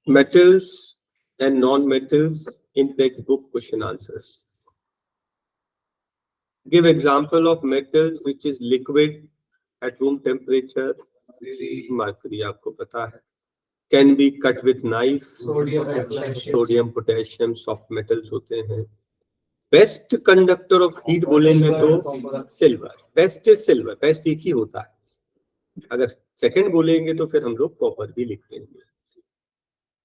Metals and non-metals in textbook question answers. Give example of metals which is liquid at room temperature. Mercury आपको पता है. Can be cut with knife. Sodium potassium soft metals होते हैं. Best conductor of heat बोलेंगे तो silver. Best is silver. Best एक ही होता है. अगर सेकंड बोलेंगे तो फिर हम लोग कॉपर भी लिखते हैं.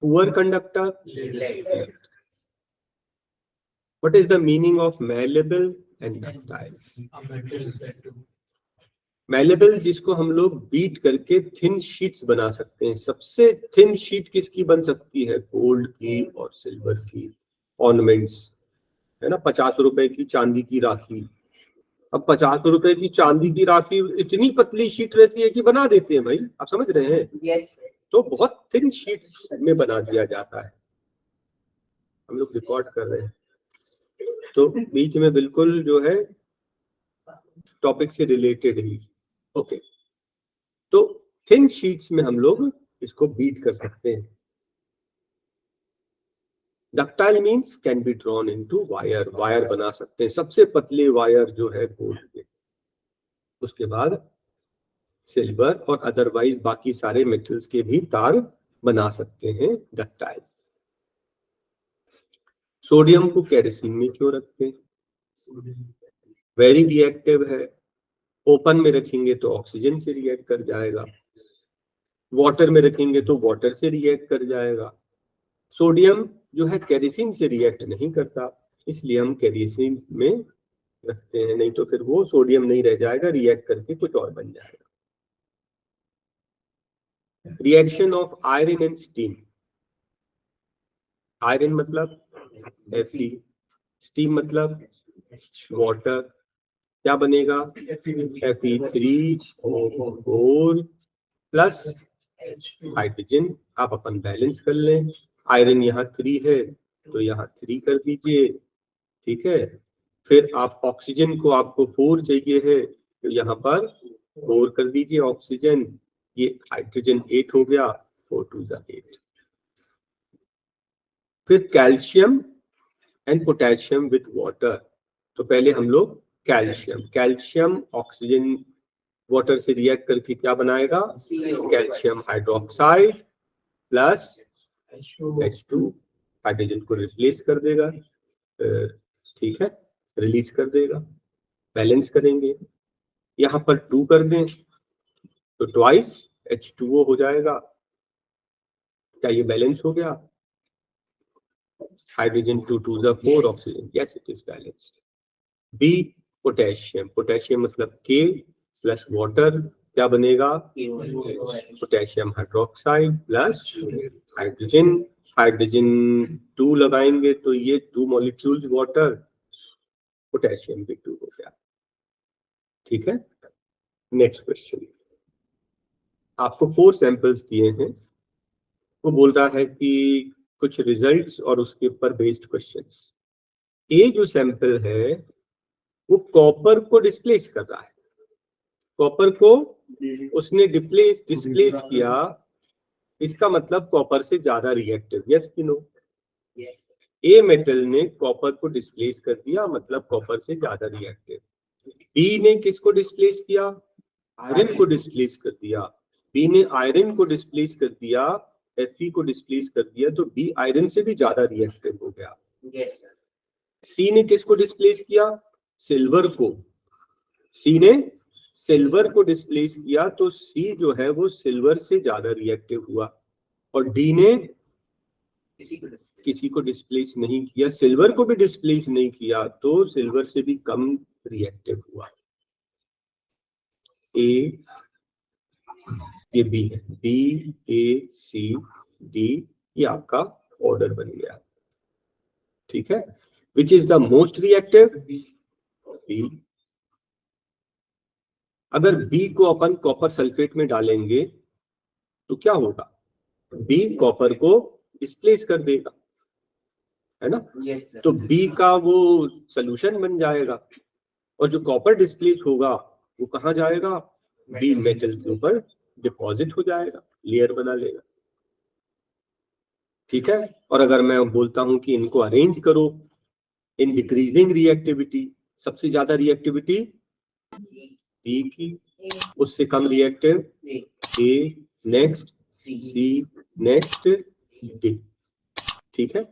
Poor conductor lead. What is the meaning of malleable and ductile? Malleable जिसको हम लोग बीट करके थिन शीट्स बना सकते हैं. सबसे थिन शीट किसकी बन सकती है? गोल्ड की और सिल्वर की. ऑर्नामेंट्स है ना. 50 रुपए की चांदी की राखी. अब 50 रुपए की चांदी की राखी इतनी पतली शीट रहती है कि बना देते हैं भाई. आप समझ रहे हैं? yes. तो बहुत थिन शीट्स में बना दिया जाता है. हम लोग रिकॉर्ड कर रहे हैं तो बीच में बिल्कुल जो है टॉपिक से रिलेटेड ही. ओके. तो थिन शीट्स में हम लोग इसको बीट कर सकते हैं. Ductile means can be drawn into wire. Wire बना सकते हैं. सबसे पतले वायर जो है गोल्ड के. उसके बाद सिल्वर और अदरवाइज बाकी सारे मेटल्स के भी तार बना सकते हैं डक्टाइल. सोडियम को केरोसिन में क्यों रखते हैं? वेरी रिएक्टिव है. ओपन में रखेंगे तो ऑक्सीजन से रिएक्ट कर जाएगा. वाटर में रखेंगे तो वाटर से रिएक्ट कर जाएगा. सोडियम जो है केरोसिन से रिएक्ट नहीं करता, इसलिए हम केरोसिन में रखते हैं. नहीं तो फिर वो सोडियम नहीं रह जाएगा, रिएक्ट करके कुछ और बन जाएगा. Reaction of iron and steam. Iron मतलब Fe, स्टीम मतलब वाटर. क्या बनेगा? Fe3O4 plus hydrogen. आप अपन बैलेंस कर लें. आयरन यहाँ 3 है तो यहाँ 3 कर दीजिए. ठीक है. फिर आप ऑक्सीजन को आपको 4 चाहिए है तो यहाँ पर 4 कर दीजिए ऑक्सीजन. ये हाइड्रोजन 8 हो गया. 4 2 8. फिर calcium and potassium with water. तो पहले हम लोग कैल्शियम ऑक्सीजन वाटर से रिएक्ट करके क्या बनाएगा? Calcium hydroxide plus H2. Hydrogen को रिप्लेस कर देगा. ठीक है. रिलीज कर देगा. बैलेंस करेंगे. यहाँ पर 2 कर दें तो ट्वाइस H2O हो जाएगा. क्या ये बैलेंस हो गया? Hydrogen 2 2 4 oxygen. Yes it is balanced. B potassium. Potassium मतलब K प्लस वाटर. क्या बनेगा? Potassium hydroxide plus hydrogen. Hydrogen 2 लगाएंगे तो ये 2 मॉलिक्यूल्स वाटर. पोटेशियम भी 2 हो गया. ठीक है. Next question. आपको 4 सैंपल्स दिए हैं. वो बोल रहा है कि कुछ रिजल्ट्स और उसके ऊपर बेस्ड क्वेश्चंस. ये जो सैंपल है वो कॉपर को डिस्प्लेस कर रहा है. कॉपर को उसने डिस्प्लेस किया. इसका मतलब कॉपर से ज्यादा रिएक्टिव. यस कि नो? ए मेटल ने कॉपर को डिस्प्लेस कर दिया, मतलब कॉपर से ज्यादा रिएक्टिव. बी ने किसको डिस्प्लेस किया? आयरन को डिस्प्लेस कर दिया. बी ने आयरन को डिस्प्लेस कर दिया, Fe को डिस्प्लेस कर दिया, तो बी आयरन से भी ज्यादा रिएक्टिव हो गया. सी ने किसको डिस्प्लेस किया? सिल्वर को. सी ने सिल्वर को डिस्प्लेस किया तो सी जो है वो सिल्वर से ज्यादा रिएक्टिव हुआ. और डी ने किसी को डिस्प्लेस नहीं किया, सिल्वर को भी डिस्प्लेस नहीं किया, तो सिल्वर से भी कम रिएक्टिव हुआ. ए, ये बी है. बी ए सी डी, ये आपका ऑर्डर बन गया. ठीक है. Which is the most reactive? B. अगर बी को अपन कॉपर सल्फेट में डालेंगे तो क्या होगा? बी कॉपर को डिस्प्लेस कर देगा, है ना? yes, तो बी का वो सोल्यूशन बन जाएगा. और जो कॉपर डिस्प्लेस होगा वो कहाँ जाएगा? बी मेटल के ऊपर डिपॉजिट हो जाएगा, लेयर बना लेगा. ठीक है। और अगर मैं बोलता हूं कि इनको अरेंज करो इन डिक्रीजिंग रिएक्टिविटी, सबसे ज्यादा रिएक्टिविटी बी की, उससे कम रिएक्टिव ए, नेक्स्ट सी, नेक्स्ट डी। ठीक है,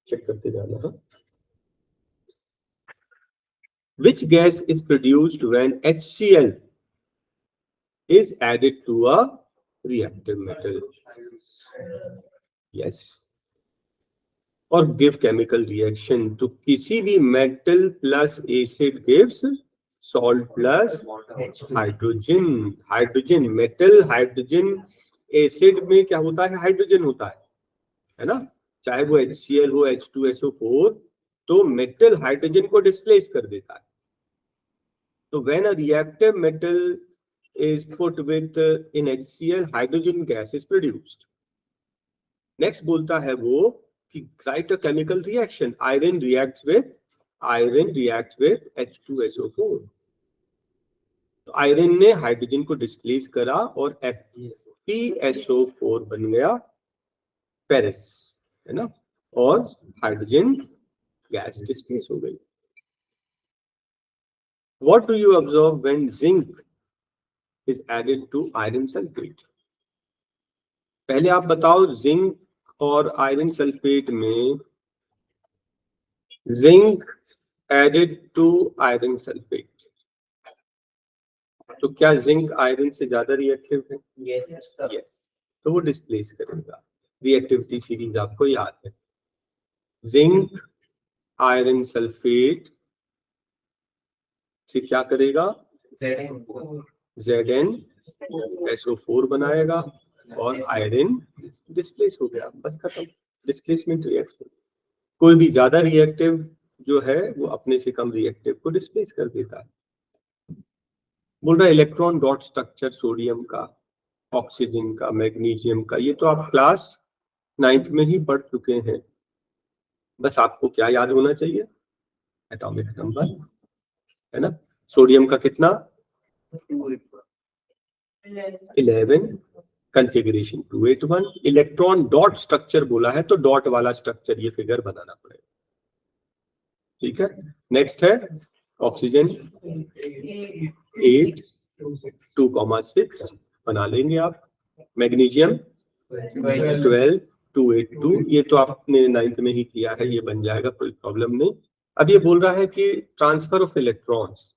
चेक करते जाना। हाँ, which gas is produced when HCl is added to a reactive metal? Yes. और give chemical reaction, तो किसी भी metal plus acid gives salt plus hydrogen. Hydrogen metal, hydrogen acid में क्या होता है? हाइड्रोजन होता है ना। चाहे वो HCl हो, H2SO4, तो मेटल हाइड्रोजन को डिस्प्लेस कर देता है। तो when a reactive metal is put with in HCl, hydrogen gas is produced. Next बोलता है वो कि write a chemical reaction. Iron reacts with H2SO4. तो आयरन ने हाइड्रोजन को डिस्प्लेस करा और FeSO4 बन गया पेरिस, है ना, और हाइड्रोजन गैस डिस्प्लेस हो गई। What do you observe when zinc is added to iron sulfate? पहले आप बताओ, जिंक और आयरन सल्फेट में, zinc added to iron sulphate, तो क्या जिंक आयरन से ज्यादा रिएक्टिव है? Yes sir. यस, तो वो डिस्प्लेस करेगा। रिएक्टिविटी सीरीज आपको याद है, जिंक आयरन सल्फेट से क्या करेगा? ZnSO4 बनाएगा और आयरन डिस्प्लेस हो गया, बस खत्म। Displacement reaction. कोई भी ज्यादा रिएक्टिव जो है वो अपने से कम रिएक्टिव को डिस्प्लेस कर देता है। बोल रहा है इलेक्ट्रॉन डॉट स्ट्रक्चर सोडियम का, ऑक्सीजन का, मैग्नीशियम का, ये तो आप क्लास 9th में ही पढ़ चुके हैं। बस आपको क्या याद होना चाहिए? एटॉमिक नंबर, है ना। सोडियम का कितना? 11, कॉन्फ़िगरेशन 281। इलेक्ट्रॉन डॉट स्ट्रक्चर बोला है तो डॉट वाला स्ट्रक्चर ये फिगर बनाना पड़ेगा। ठीक है, नेक्स्ट है ऑक्सीजन 8, 2,6 बना लेंगे आप। मैग्नीशियम 12, 282, ये तो आपने 9th में ही किया है, ये बन जाएगा, कोई प्रॉब्लम नहीं। अब ये बोल रहा है कि ट्रांसफर ऑफ इलेक्ट्रॉन्स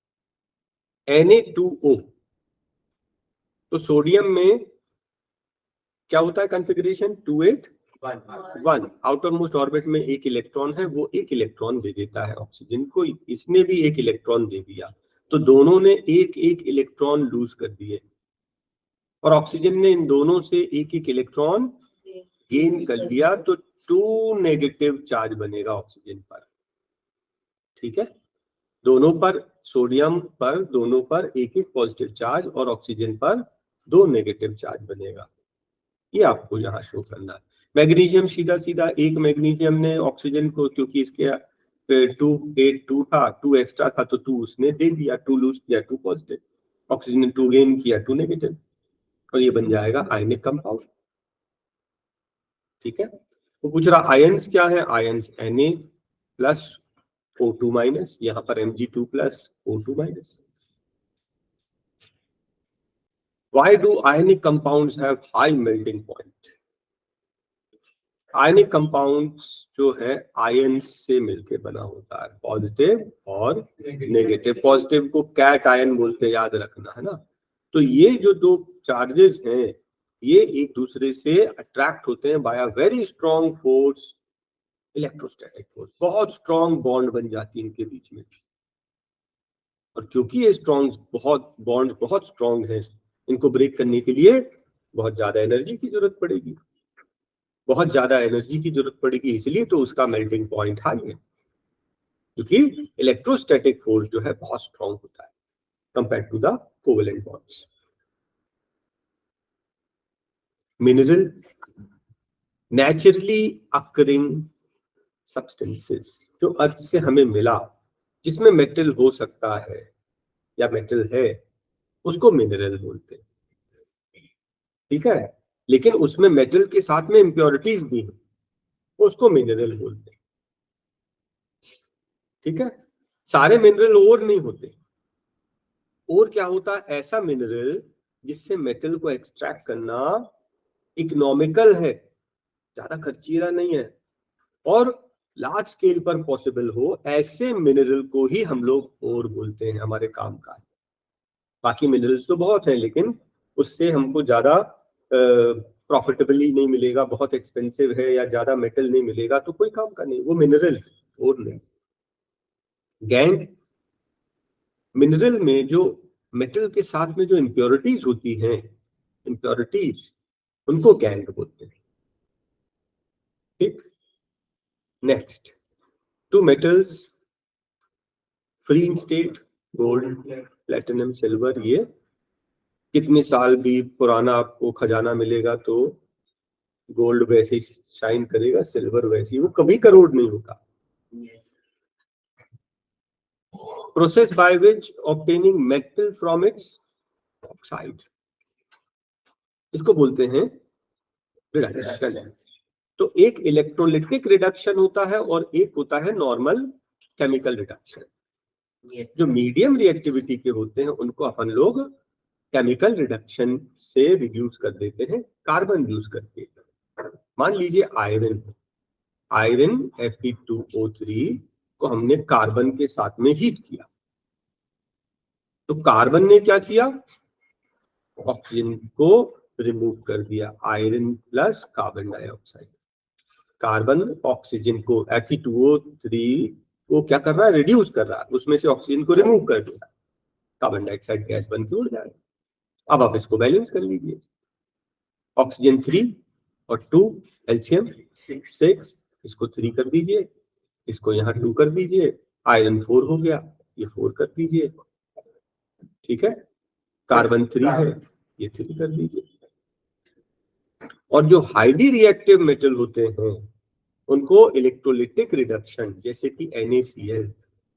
Na2O, तो सोडियम में क्या होता है? कॉन्फ़िगरेशन 281। आउटर मोस्ट ऑर्बिट में एक इलेक्ट्रॉन है, वो एक इलेक्ट्रॉन दे देता है ऑक्सीजन को, इसने भी एक इलेक्ट्रॉन दे दिया, तो दोनों ने एक एक इलेक्ट्रॉन लूज कर दिए, और ऑक्सीजन ने इन दोनों से एक एक इलेक्ट्रॉन गेन कर लिया, तो 2 नेगेटिव चार्ज बनेगा ऑक्सीजन पर। ठीक है, दोनों पर, सोडियम पर दोनों पर एक एक पॉजिटिव चार्ज और ऑक्सीजन पर 2 नेगेटिव चार्ज बनेगा। ये आपको यहाँ शो करना है। मैग्नीशियम सीधा सीधा, एक मैग्नीशियम ने ऑक्सीजन को, क्योंकि इसके 282 था, 2 एक्स्ट्रा था, तो 2 उसने दे दिया, 2 लूज किया, 2 पॉजिटिव, ऑक्सीजन ने 2 गेन किया, 2 नेगेटिव, और ये बन जाएगा आयनिक कंपाउंड। ठीक है, वो पूछ रहा आयंस क्या है? Ions Na plus O2 minus, यहाँ पर Mg2 plus O2 minus. Why do ionic compounds have high melting point? Ionic compounds जो है आयंस से मिलके बना होता है, पॉजिटिव और नेगेटिव। पॉजिटिव को कैट आयन बोलते हैं, याद रखना, है ना। तो ये जो दो चार्जेस हैं, ये एक दूसरे से अट्रैक्ट होते हैं by a very strong force, electrostatic force. बहुत स्ट्रॉन्ग बॉन्ड बन जाती है इनके बीच में, और क्योंकि ये स्ट्रॉन्ग बॉन्ड बहुत स्ट्रॉन्ग है, इनको ब्रेक करने के लिए बहुत ज्यादा एनर्जी की जरूरत पड़ेगी, बहुत ज्यादा एनर्जी की जरूरत पड़ेगी, इसलिए तो उसका मेल्टिंग पॉइंट हाई है, क्योंकि इलेक्ट्रोस्टैटिक फोर्स जो है बहुत स्ट्रॉन्ग होता है compare to the covalent bonds. Mineral, naturally occurring substances, जो अर्थ से हमें मिला, जिसमें मेटल हो सकता है या मेटल है, उसको मिनरल बोलते हैं। ठीक है, लेकिन उसमें मेटल के साथ में इम्प्योरिटीज भी है, उसको मिनरल बोलते हैं। ठीक है, सारे मिनरल और नहीं होते। और क्या होता है, ऐसा मिनरल जिससे मेटल को एक्सट्रैक्ट करना इकोनॉमिकल है, ज्यादा खर्चीला नहीं है और लार्ज स्केल पर पॉसिबल हो, ऐसे मिनरल को ही हम लोग और बोलते हैं हमारे काम का। बाकी मिनरल्स तो बहुत हैं, लेकिन उससे हमको ज्यादा प्रॉफिटेबली नहीं मिलेगा, बहुत एक्सपेंसिव है या ज्यादा मेटल नहीं मिलेगा, तो कोई काम का नहीं, वो मिनरल है और नहीं। गैंग मिनरल में जो मेटल के साथ में जो इम्प्योरिटीज होती हैं, इम्प्योरिटीज, उनको गैंग बोलते हैं। ठीक, next, two metals free in state, gold, platinum, silver, ये कितने साल भी पुराना आपको खजाना मिलेगा तो गोल्ड वैसे ही शाइन करेगा, सिल्वर वैसे ही, वो कभी करोड़ नहीं होगा। Process by which obtaining metal from its oxide, इसको बोलते हैं रिडक्शन। तो एक इलेक्ट्रोलिटिक रिडक्शन होता है और एक होता है नॉर्मल केमिकल रिडक्शन। जो मीडियम रिएक्टिविटी के होते हैं उनको अपन लोग केमिकल रिडक्शन से रिड्यूस कर देते हैं कार्बन यूज करके। मान लीजिए आयरन Fe2O3 को हमने कार्बन के साथ में हीट किया, तो कार्बन ने क्या किया, ऑक्सीजन को रिमूव कर दिया, iron plus carbon dioxide. Carbon oxygen को Fe2O3 को क्या कर रहा है, रिड्यूस कर रहा है, उसमें से ऑक्सीजन को रिमूव कर दिया, कार्बन डाइऑक्साइड गैस बन के उड़ जाएगा। अब आप इसको बैलेंस कर लीजिए, ऑक्सीजन 3 और 2 एल्शियम 6, इसको 3 कर दीजिए, इसको यहाँ 2 कर दीजिए, आयरन 4 हो गया, ये 4 कर दीजिए। ठीक है, कार्बन 3 है, ये 3 कर दीजिए। और जो हाईली रिएक्टिव मेटल होते हैं उनको इलेक्ट्रोलिटिक रिडक्शन, जैसे कि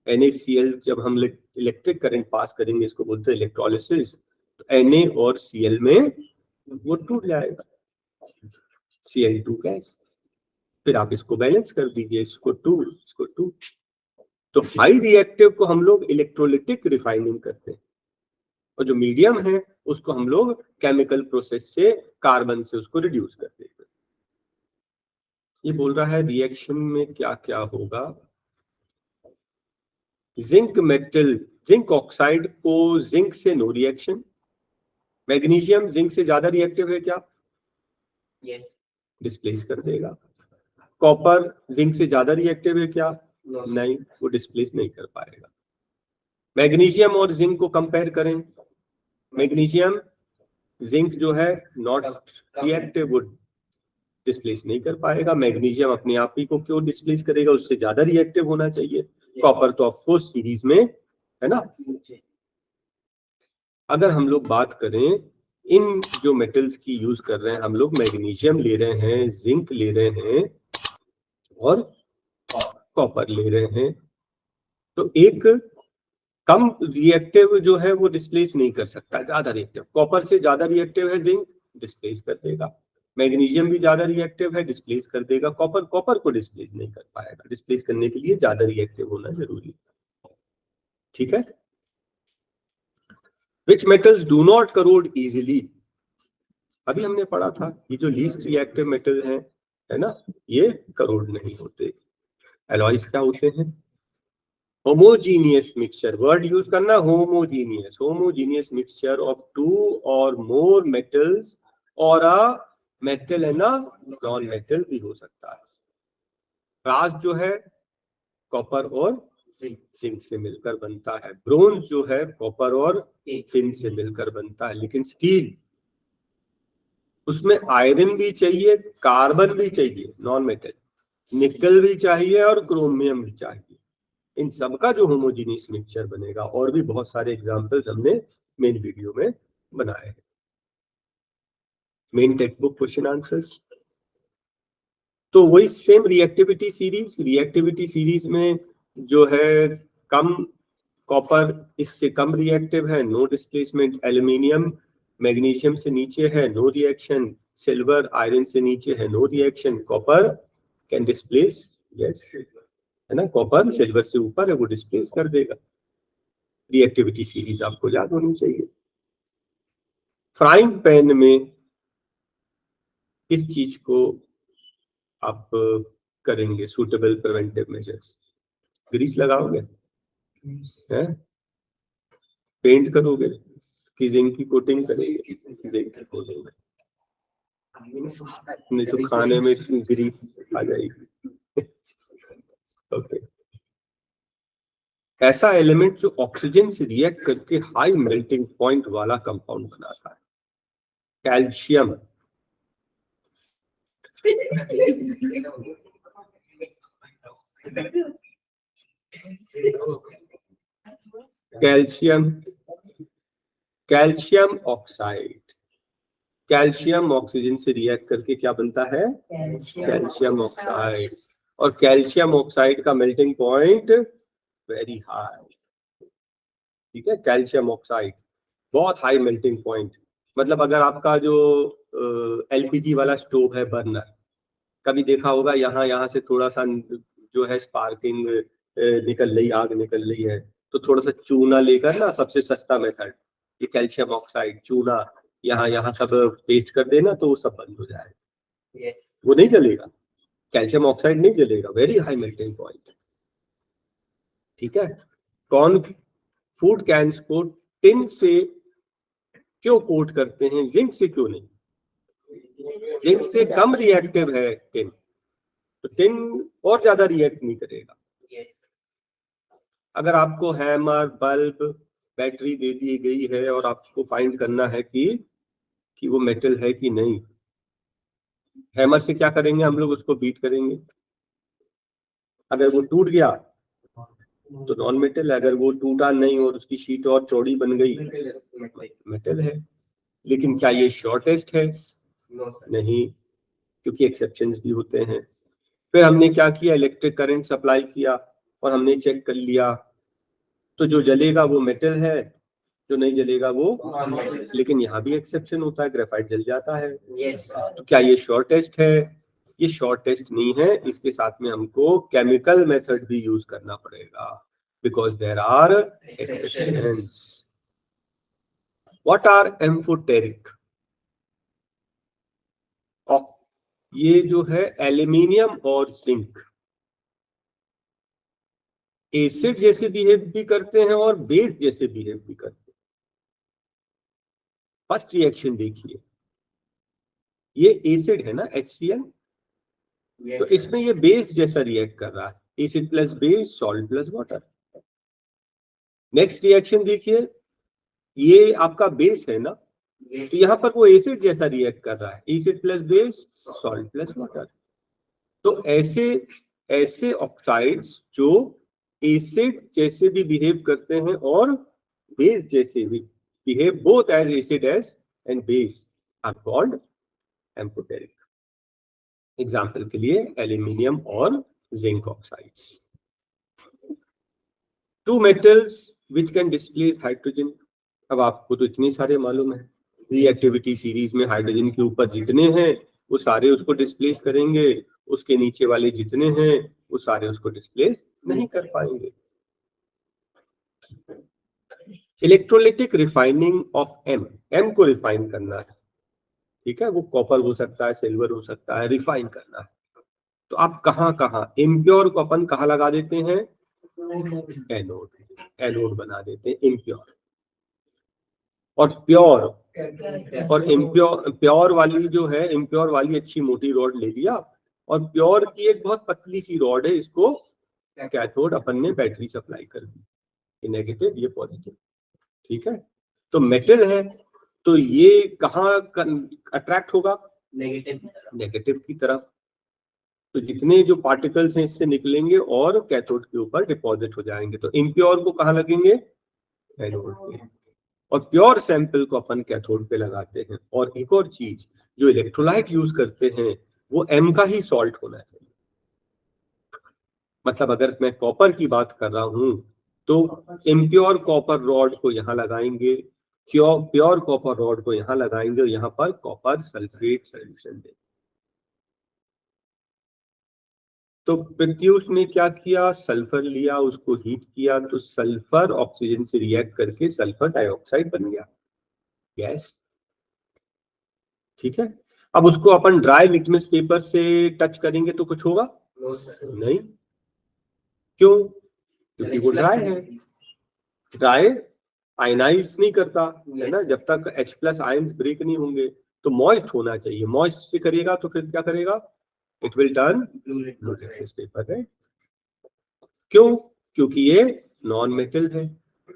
NaCl जब हम इलेक्ट्रिक करंट पास करेंगे, इसको बोलते हैं इलेक्ट्रोलिसिस, तो Na और Cl में वो टूट जाएगा, Cl2 गैस, फिर आप इसको बैलेंस कर दीजिए, इसको 2, इसको 2। तो हाई रिएक्टिव को हम लोग इलेक्ट्रोलिटिक रिफाइनिंग करते हैं और जो मीडियम है उसको हम लोग केमिकल प्रोसेस से कार्बन से उसको रिड्यूस कर देते हैं। ये बोल रहा है रिएक्शन में क्या क्या होगा। जिंक ऑक्साइड को जिंक से नो रिएक्शन। मैग्नीशियम जिंक से ज्यादा रिएक्टिव है क्या? यस, डिस्प्लेस कर देगा। कॉपर जिंक से ज्यादा रिएक्टिव है क्या? नहीं, वो डिस्प्लेस नहीं कर पाएगा। मैग्नीशियम और जिंक को कंपेयर करें, मैग्नीशियम जिंक जो है नॉट रिएक्टिव, वो डिस्प्लेस नहीं कर पाएगा। मैग्नीशियम अपने आप ही को क्यों डिस्प्लेस करेगा, उससे ज्यादा रिएक्टिव होना चाहिए। कॉपर तो ऑफ कोर्स सीरीज में है ना। अगर हम लोग बात करें इन जो मेटल्स की यूज कर रहे हैं, हम लोग मैग्नीशियम ले रहे हैं, जिंक ले रहे हैं और कॉपर ले रहे हैं, तो एक कम रिएक्टिव जो है वो डिस्प्लेस नहीं कर सकता, ज्यादा रिएक्टिव। कॉपर से ज्यादा रिएक्टिव है जिंक, डिस्प्लेस कर देगा। मैग्नीशियम भी ज्यादा रिएक्टिव है, डिस्प्लेस कर देगा। कॉपर को डिस्प्लेस नहीं कर पाएगा, डिस्प्लेस करने के लिए ज्यादा रिएक्टिव होना जरूरी है। ठीक है, which metals do not corrode easily. अभी हमने पढ़ा था ये जो लीस्ट रिएक्टिव मेटल है ना, ये करोड नहीं होते। एलॉयज क्या होते हैं? होमोजीनियस मिक्सचर, वर्ड यूज करना, होमोजीनियस मिक्सचर ऑफ 2 और मोर मेटल्स, और अ मेटल है ना, नॉन मेटल भी हो सकता है। ब्रास जो है कॉपर और जिंक से मिलकर बनता है। ब्रोंज जो है कॉपर और टिन से मिलकर बनता है। लेकिन स्टील, उसमें आयरन भी चाहिए, कार्बन भी चाहिए, नॉन मेटल, निकल भी चाहिए और क्रोमियम भी चाहिए। इन सब का जो होमोजीनियस मिक्सचर बनेगा, और भी बहुत सारे एग्जांपल्स हमने मेन वीडियो में बनाए हैं, main text book question answers. तो वही सेम रिएक्टिविटी सीरीज में जो है कम कॉपर इससे कम रिएक्टिव है, नो डिस्प्लेसमेंट। एल्यूमिनियम मैग्नीशियम से नीचे है नो रिएक्शन, सिल्वर आयरन से नीचे है no reaction, copper can displace, yes है ना, कॉपर सिल्वर से ऊपर है वो डिस्प्लेस कर देगा। रिएक्टिविटी सीरीज आपको याद होनी चाहिए। फ्राइंग पैन में किस चीज को आप करेंगे सूटेबल प्रिवेंटिव मेजर्स? ग्रीस लगाओगे, हैं? पेंट करोगे कि जिंक की कोटिंग करेंगे? जिंक की कोटिंग, नहीं तो खाने में ग्रीस आ जाएगी। ओके, ऐसा एलिमेंट जो ऑक्सीजन से रिएक्ट करके हाई मेल्टिंग पॉइंट वाला कंपाउंड बनाता है, calcium. Calcium, calcium oxide, calcium oxygen से रिएक्ट करके क्या बनता है? Calcium oxide. और कैल्शियम ऑक्साइड का मेल्टिंग पॉइंट वेरी हाई, ठीक है। कैल्शियम ऑक्साइड बहुत हाई मेल्टिंग पॉइंट, मतलब अगर आपका जो एलपीजी वाला स्टोव है बर्नर, कभी देखा होगा यहाँ से थोड़ा सा जो है स्पार्किंग निकल रही, आग निकल रही है, तो थोड़ा सा चूना लेकर ना, सबसे सस्ता मेथड ये कैल्शियम ऑक्साइड चूना यहाँ सब पेस्ट कर देना तो वो सब बंद हो जाएगा। वो नहीं जलेगा, कैल्शियम ऑक्साइड नहीं जलेगा, वेरी हाई मेल्टिंग पॉइंट, ठीक है। कौन फूड कैंस को टिन से क्यों कोट करते हैं, जिंक से क्यों नहीं? जिंक से कम रिएक्टिव है टिन, तो टिन और ज्यादा रिएक्ट नहीं करेगा। अगर आपको हैमर, बल्ब, बैटरी दे दी गई है और आपको फाइंड करना है कि वो मेटल है कि नहीं, हैमर से क्या करेंगे हम लोग? उसको बीट करेंगे, अगर वो टूट गया तो नॉन मेटल है, अगर वो टूटा नहीं और उसकी शीट और चौड़ी बन गई मेटल है। लेकिन क्या ये शॉर्टेस्ट है? नहीं, क्योंकि एक्सेप्शंस भी होते हैं। फिर हमने क्या किया, इलेक्ट्रिक करंट सप्लाई किया और हमने चेक कर लिया, तो जो जलेगा वो मेटल है, जो नहीं जलेगा वो, लेकिन यहाँ भी एक्सेप्शन होता है, ग्रेफाइट जल जाता है। तो क्या ये शॉर्टेस्ट है? ये शॉर्टेस्ट नहीं है, इसके साथ में हमको केमिकल मेथड भी यूज करना पड़ेगा, because there are exceptions. What are amphoteric? ये जो है एल्यूमिनियम और जिंक एसिड जैसे बिहेव भी करते हैं और बेस जैसे बिहेव भी करते हैं। फर्स्ट रिएक्शन देखिए, ये एसिड है ना HCl, तो इसमें ये बेस जैसा रिएक्ट कर रहा है, acid plus base, salt plus water. Next reaction देखिए, ये आपका बेस है ना, तो यहाँ पर वो एसिड जैसा रिएक्ट कर रहा है, acid plus base, salt plus water. तो ऐसे ऐसे ऑक्साइड्स जो एसिड जैसे भी बिहेव करते हैं और बेस जैसे भी behave, both as acid as and base, are called amphoteric. Example के लिए एल्यूमिनियम और zinc oxides. Two metals which can displace hydrogen. अब आपको तो इतने सारे मालूम है, रिएक्टिविटी सीरीज में हाइड्रोजन के ऊपर जितने हैं वो सारे उसको डिस्प्लेस करेंगे, उसके नीचे वाले जितने हैं वो सारे उसको डिस्प्लेस नहीं कर पाएंगे। Electrolytic refining of M, M को रिफाइन करना है, ठीक है, वो कॉपर हो सकता है, सिल्वर हो सकता है, रिफाइन करना है। तो आप कहाँ इम्प्योर को अपन कहाँ लगा देते हैं? एनोड, एनोड बना देते हैं इम्प्योर। और प्योर, और इम्प्योर, प्योर वाली जो है, इम्प्योर वाली अच्छी मोटी रॉड ले लिया, और प्योर की एक बहुत पतली सी रॉड है, इसको कैथोड अपन ने बैटरी सप्लाई कर दी, ये नेगेटिव ये पॉजिटिव, ठीक है। तो मेटल है, तो ये कहाँ अट्रैक्ट होगा? नेगेटिव की तरफ। तो जितने जो पार्टिकल्स हैं इससे निकलेंगे और कैथोड के ऊपर डिपॉजिट हो जाएंगे। तो इम्प्योर को कहाँ लगेंगे? एनोड पे। और प्योर सैंपल को अपन कैथोड पे लगाते हैं। और एक और चीज, जो इलेक्ट्रोलाइट यूज करते हैं वो एम का ही सॉल्ट होना चाहिए। मतलब अगर मैं कॉपर की बात कर रहा हूं तो इम्प्योर कॉपर रॉड को यहाँ लगाएंगे प्योर कॉपर रॉड को यहाँ लगाएंगे और यहाँ पर कॉपर सल्फेट सोल्यूशन देंगे। तो प्रत्यूष ने क्या किया, सल्फर लिया, उसको हीट किया, तो सल्फर ऑक्सीजन से रिएक्ट करके सल्फर डाइऑक्साइड बन गया गैस। ठीक है, अब उसको अपन ड्राई लिटमस पेपर से टच करेंगे तो कुछ होगा नहीं, क्यों? क्योंकि वो ड्राई है। ड्राई आयनाइज नहीं करता है ना, जब तक H+ आयंस ब्रेक नहीं होंगे। तो मॉइस्ट होना चाहिए, मॉइस्ट से करेगा तो फिर क्या करेगा, it will turn blue litmus paper है। क्यों? क्योंकि ये नॉन मेटल है।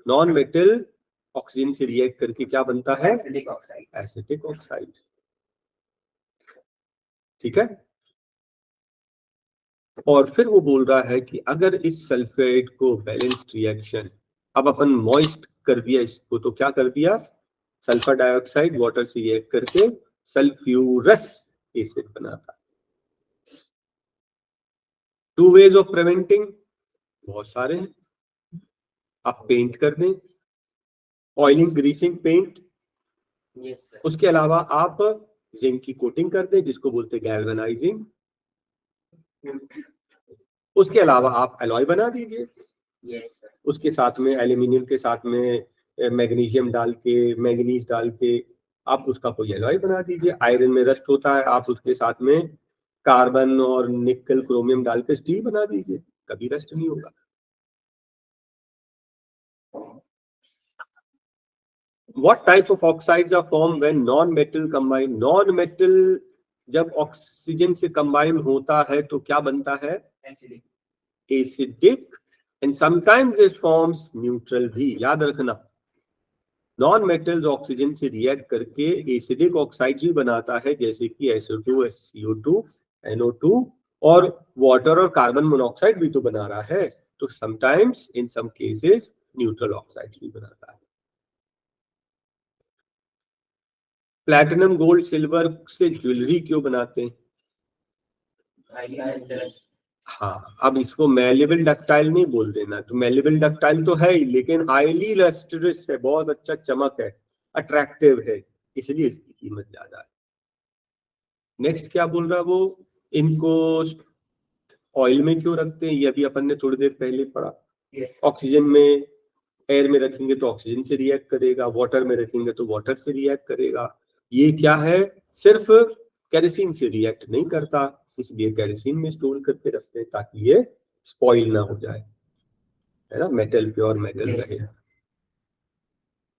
नॉन मेटल ऑक्सीजन से रिएक्ट करके क्या बनता है, एसिटिक ऑक्साइड। ठीक है, और फिर वो बोल रहा है कि अगर इस सल्फेट को बैलेंस्ड रिएक्शन, अब अपन मॉइस्ट कर दिया इसको, तो क्या कर दिया, सल्फर डाइऑक्साइड वाटर से रिएक्ट करके सल्फ्यूरस एसिड बनाता। टू वेज ऑफ प्रिवेंटिंग, बहुत सारे हैं। आप पेंट कर दें, ऑयलिंग ग्रीसिंग पेंट। उसके अलावा आप जिंक की कोटिंग कर दें, जिसको बोलते हैं गैल्वेनाइजिंग। उसके अलावा आप एलॉय बना दीजिए, उसके साथ में एल्यूमिनियम के साथ में मैग्नीशियम डाल के, मैग्नीज डाल के आप उसका कोई एलॉय बना दीजिए। आयरन में रस्ट होता है, आप उसके साथ में कार्बन और निकल क्रोमियम डाल के स्टील बना दीजिए, कभी रस्ट नहीं होगा। What type of oxides are formed when non-metal combine? Non-metal जब ऑक्सीजन से कंबाइन होता है तो क्या बनता है, acidic, and sometimes it forms neutral भी। याद रखना, नॉन मेटल्स ऑक्सीजन से रिएक्ट करके एसिडिक ऑक्साइड भी बनाता है, जैसे कि SO2, CO2, NO2, और वाटर और कार्बन मोनोऑक्साइड भी तो बना रहा है। तो sometimes in some cases neutral oxide भी बनाता है। प्लैटिनम, गोल्ड, सिल्वर से ज्वेलरी क्यों बनाते हैं? हाँ, अब इसको मेलेबल डक्टाइल नहीं बोल देना, तो मेलेबल डक्टाइल तो है ही, लेकिन हाईली लस्ट्रस है, बहुत अच्छा चमक है, अट्रैक्टिव है, इसलिए इसकी कीमत ज्यादा है। नेक्स्ट क्या बोल रहा है वो, इनको ऑयल में क्यों रखते हैं, ये भी अपन ने थोड़ी देर पहले पढ़ा। ऑक्सीजन में, एयर में रखेंगे तो ऑक्सीजन से रिएक्ट करेगा, वाटर में रखेंगे तो वाटर से रिएक्ट करेगा। ये क्या है, सिर्फ केरोसिन से रिएक्ट नहीं करता, इसलिए केरोसिन में स्टोर करके रखते हैं ताकि ये स्पॉइल ना हो जाए, है ना, मेटल प्योर मेटल रहे।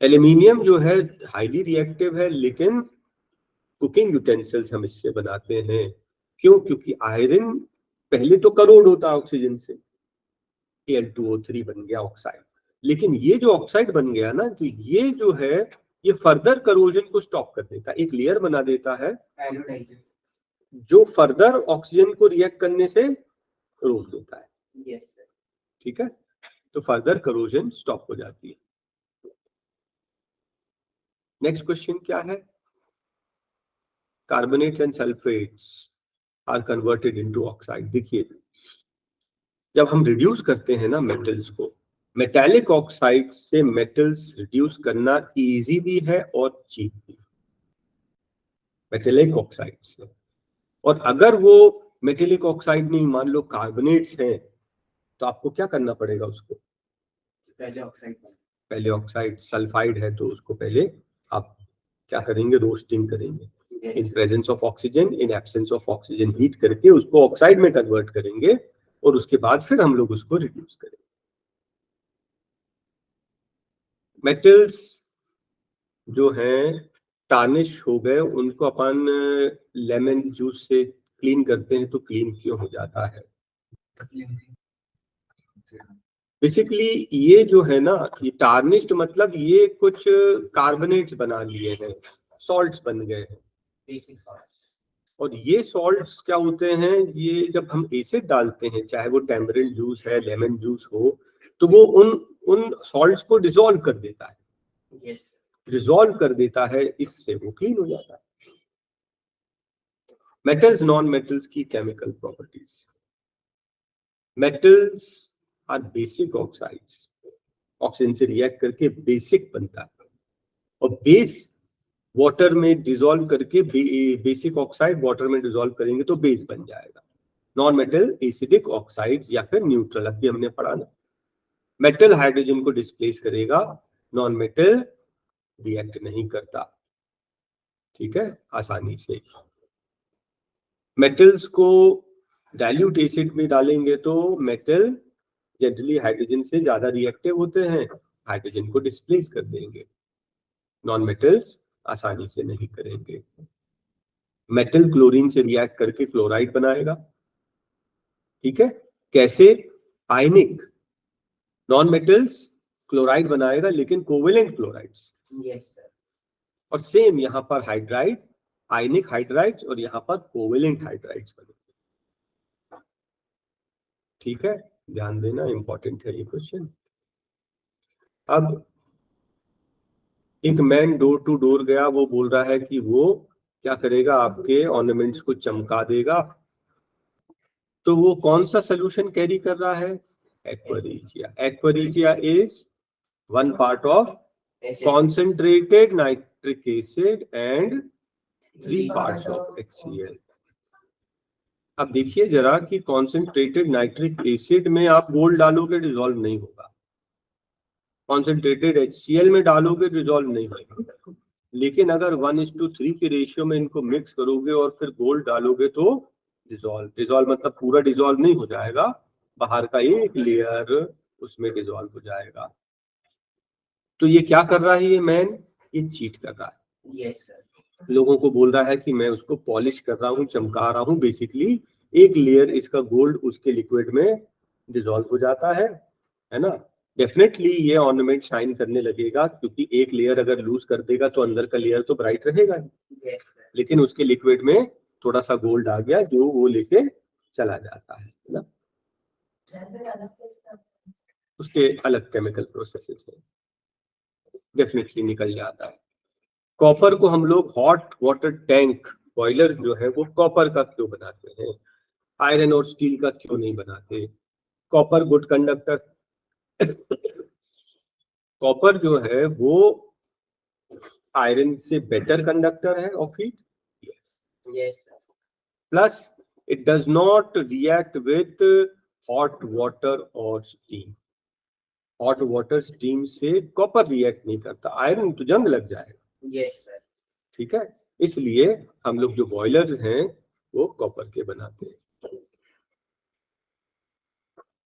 एल्यूमिनियम जो है हाईली रिएक्टिव है, लेकिन कुकिंग यूटेंसिल्स हम इससे बनाते हैं। क्यों? क्योंकि आयरन पहले तो करोड़ होता ऑक्सीजन से, Al2O3 बन गया ऑक्साइड, लेकिन ये जो ऑक्साइड बन गया ना, तो ये जो है ये फर्दर करोजन को स्टॉप कर देता है, एक लेयर बना देता है जो फर्दर ऑक्सीजन को रिएक्ट करने से रोक देता है। ठीक है, तो फर्दर करोजन स्टॉप हो जाती है। नेक्स्ट क्वेश्चन क्या है, carbonates and sulphates are converted into oxide. देखिए, जब हम रिड्यूस करते हैं ना मेटल्स को, मेटालिक ऑक्साइड से मेटल्स रिड्यूस करना इजी भी है और चीप भी, मेटेलिक ऑक्साइड से। और अगर वो मेटेलिक ऑक्साइड नहीं, मान लो कार्बोनेट्स हैं, तो आपको क्या करना पड़ेगा, उसको पहले ऑक्साइड सल्फाइड है तो उसको पहले आप क्या करेंगे, रोस्टिंग करेंगे, in presence of oxygen, in absence of oxygen heat करके उसको ऑक्साइड में कन्वर्ट करेंगे, और उसके बाद फिर हम लोग उसको रिड्यूस करेंगे। मेटल्स जो हैं टार्निश हो गए, उनको अपन लेमन जूस से क्लीन करते हैं, तो क्लीन क्यों हो जाता है? बेसिकली ये जो है ना, ये टार्निश्ड मतलब ये कुछ कार्बोनेट्स बना लिए हैं, सॉल्ट्स बन गए हैं। और ये सॉल्ट्स क्या होते हैं, ये जब हम एसिड डालते हैं, चाहे वो टैमरिंड जूस है, लेमन जूस हो, तो वो उन सॉल्ट्स को डिसॉल्व कर देता है, डिसॉल्व कर देता है, इससे वो क्लीन हो जाता है। मेटल्स, नॉन मेटल्स की chemical properties. Metals are basic oxides, oxygen से रिएक्ट करके बेसिक बनता है, और बेस वाटर में डिसॉल्व करके बेसिक ऑक्साइड वाटर में डिसॉल्व करेंगे तो बेस बन जाएगा। नॉन मेटल एसिडिक ऑक्साइड्स या फिर न्यूट्रल, अभी हमने पढ़ा ना। मेटल हाइड्रोजन को डिस्प्लेस करेगा, नॉन मेटल रिएक्ट नहीं करता, ठीक है, आसानी से। मेटल्स को डाइल्यूट एसिड में डालेंगे तो मेटल जनरली हाइड्रोजन से ज्यादा रिएक्टिव होते हैं, हाइड्रोजन को डिस्प्लेस कर देंगे, नॉन मेटल्स आसानी से नहीं करेंगे। मेटल क्लोरीन से रिएक्ट करके क्लोराइड बनाएगा, ठीक है। कैसे? आयनिक, नॉन मेटल्स क्लोराइड बनाएगा लेकिन कोवेलेंट क्लोराइड्स। Yes sir. और सेम यहाँ पर हाइड्राइड, आयनिक हाइड्राइड्स और यहाँ पर कोवेलेंट हाइड्राइड्स बनेंगे, ठीक है, ध्यान देना, इंपॉर्टेंट है ये क्वेश्चन। अब एक मैन डोर टू डोर गया, वो बोल रहा है कि वो क्या करेगा, आपके ऑर्नामेंट्स को चमका देगा। तो वो कौन सा सोल्यूशन कैरी कर रहा है? Aqua regia is one part of concentrated nitric acid and 3 parts of HCl। अब देखिए जरा कि कॉन्सेंट्रेटेड नाइट्रिक एसिड में आप गोल्ड डालोगे डिसॉल्व नहीं होगा, कॉन्सेंट्रेटेड HCl में डालोगे डिसॉल्व नहीं होगा, लेकिन अगर 1:3 के रेशियो में इनको मिक्स करोगे और फिर गोल्ड डालोगे तो डिसॉल्व मतलब पूरा डिसॉल्व नहीं हो जाएगा, बाहर का एक लेयर उसमें डिसॉल्व हो जाएगा। तो ये क्या कर रहा है ये मैन? ये चीट कर रहा है। Yes sir. लोगों को बोल रहा है कि मैं उसको पॉलिश कर रहा हूँ, चमका रहा हूँ, बेसिकली एक लेयर इसका गोल्ड उसके लिक्विड में डिसॉल्व हो जाता है ना। डेफिनेटली ये ऑर्नामेंट शाइन करने लगेगा, क्योंकि एक लेयर अगर लूज कर देगा तो अंदर का लेयर तो ब्राइट रहेगा ही। Yes sir. लेकिन उसके लिक्विड में थोड़ा सा गोल्ड आ गया जो वो लेके चला जाता है ना। उसके अलग केमिकल प्रोसेसेस है, डेफिनेटली निकल जाता है। कॉपर को हम लोग हॉट वाटर टैंक बॉयलर जो है वो कॉपर का क्यों बनाते हैं, आयरन और स्टील का क्यों नहीं बनाते? कॉपर गुड कंडक्टर, कॉपर जो है वो आयरन से बेटर कंडक्टर है of heat. Yes. Plus it does not react with hot water और स्टीम। हॉट वाटर स्टीम से कॉपर रिएक्ट नहीं करता, आयरन तो जंग लग जाएगा। Yes sir. ठीक है, इसलिए हम लोग जो बॉयलर्स हैं वो कॉपर के बनाते हैं।